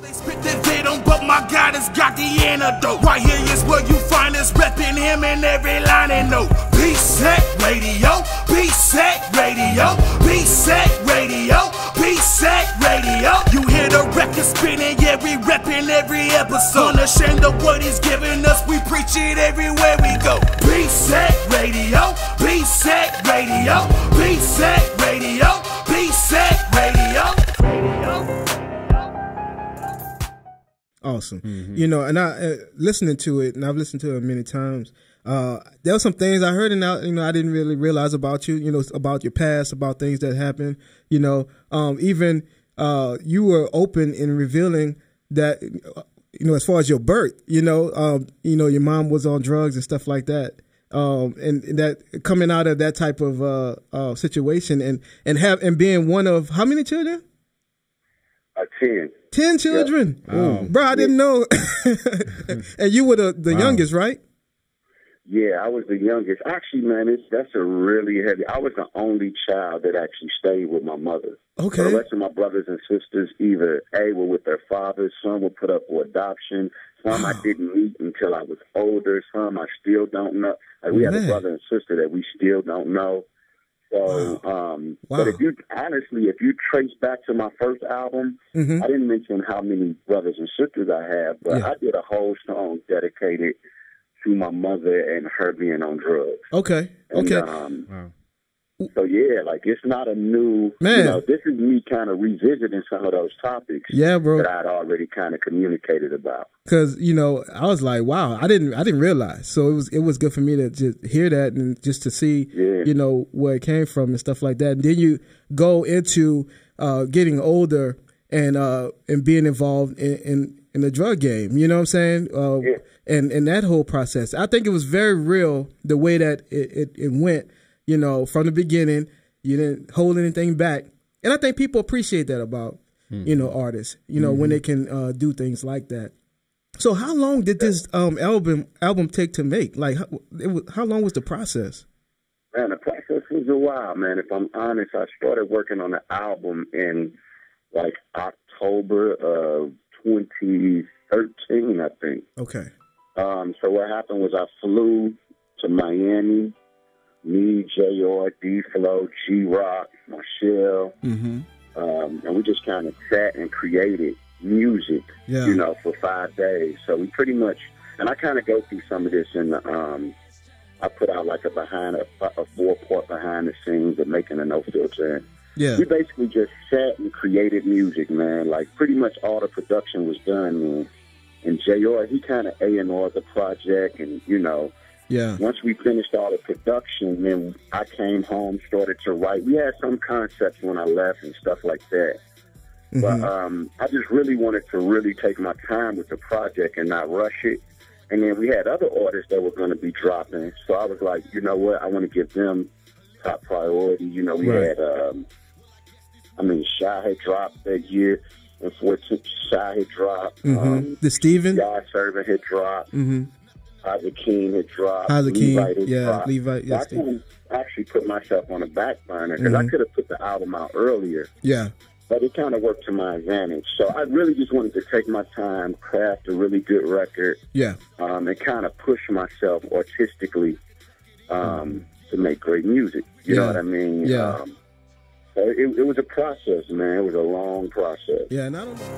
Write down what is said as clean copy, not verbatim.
They spit the venom, but my God has got the antidote. Right here is where you find us repping him in every line and note. BSAC Radio, BSAC Radio, BSAC Radio, BSAC Radio. You hear the record spinning, yeah, we repping every episode. Unashamed of what he's giving us, we preach it everywhere we go. BSAC Radio, BSAC Radio, BSAC Radio, BSAC Radio. Awesome. You know, and I listening to it, and I've listened to it many times. There were some things I heard, and I didn't really realize about you. You know, about your past, about things that happened. You know, even you were open in revealing that. You know, as far as your birth, you know, your mom was on drugs and stuff like that. And that coming out of that type of situation, and being one of how many children? 10. 10 children. Yeah. Bro, I didn't know. And you were the youngest, right? Yeah, I was the youngest. Actually, man, that's a really heavy. I was the only child that actually stayed with my mother. Okay. So the rest of my brothers and sisters either were with their fathers, some were put up for adoption, some I didn't meet until I was older, some I still don't know. Like, we have a brother and sister that we still don't know. So, but if you trace back to my first album, I didn't mention how many brothers and sisters I have, but I did a whole song dedicated to my mother and her being on drugs. Okay. And, so yeah, like it's not a new, man. You know, this is me kind of revisiting some of those topics bro. that I'd already kind of communicated about. Because, you know, I was like, wow, I didn't realize. So it was good for me to just hear that and just to see, you know, where it came from and stuff like that. And then you go into getting older and being involved in the drug game. You know what I'm saying? And that whole process. I think it was very real the way that it went. You know, from the beginning, you didn't hold anything back. And I think people appreciate that about, you know, artists, you know, when they can do things like that. So how long did this album take to make? Like, how long was the process? Man, the process was a while, man. If I'm honest, I started working on the album in, like, October of 2013, I think. Okay. So what happened was I flew to Miami. Me, J.R., D-Flow, G-Rock, Michelle, and we just kind of sat and created music, you know, for 5 days. So we pretty much, and I kind of go through some of this in the, I put out like a 4-part behind the scenes of making a No Filter. We basically just sat and created music, man. Like pretty much all the production was done, man. And J.R., he kind of A&R'd the project, and, you know, once we finished all the production, then I came home, started to write. We had some concepts when I left and stuff like that. But I just really wanted to really take my time with the project and not rush it. And then we had other artists that were going to be dropping. So I was like, you know what? I want to give them top priority. You know, we had, Shy had dropped that year. And 14, Shy had dropped. The Steven? God Servant had dropped. Isaac King had dropped. Levi had dropped. Levi. So I can actually put myself on the back burner because I could have put the album out earlier. But it kind of worked to my advantage. So I really just wanted to take my time, craft a really good record, and kind of push myself artistically to make great music. You know what I mean? So it was a process, man. It was a long process. And I don't know.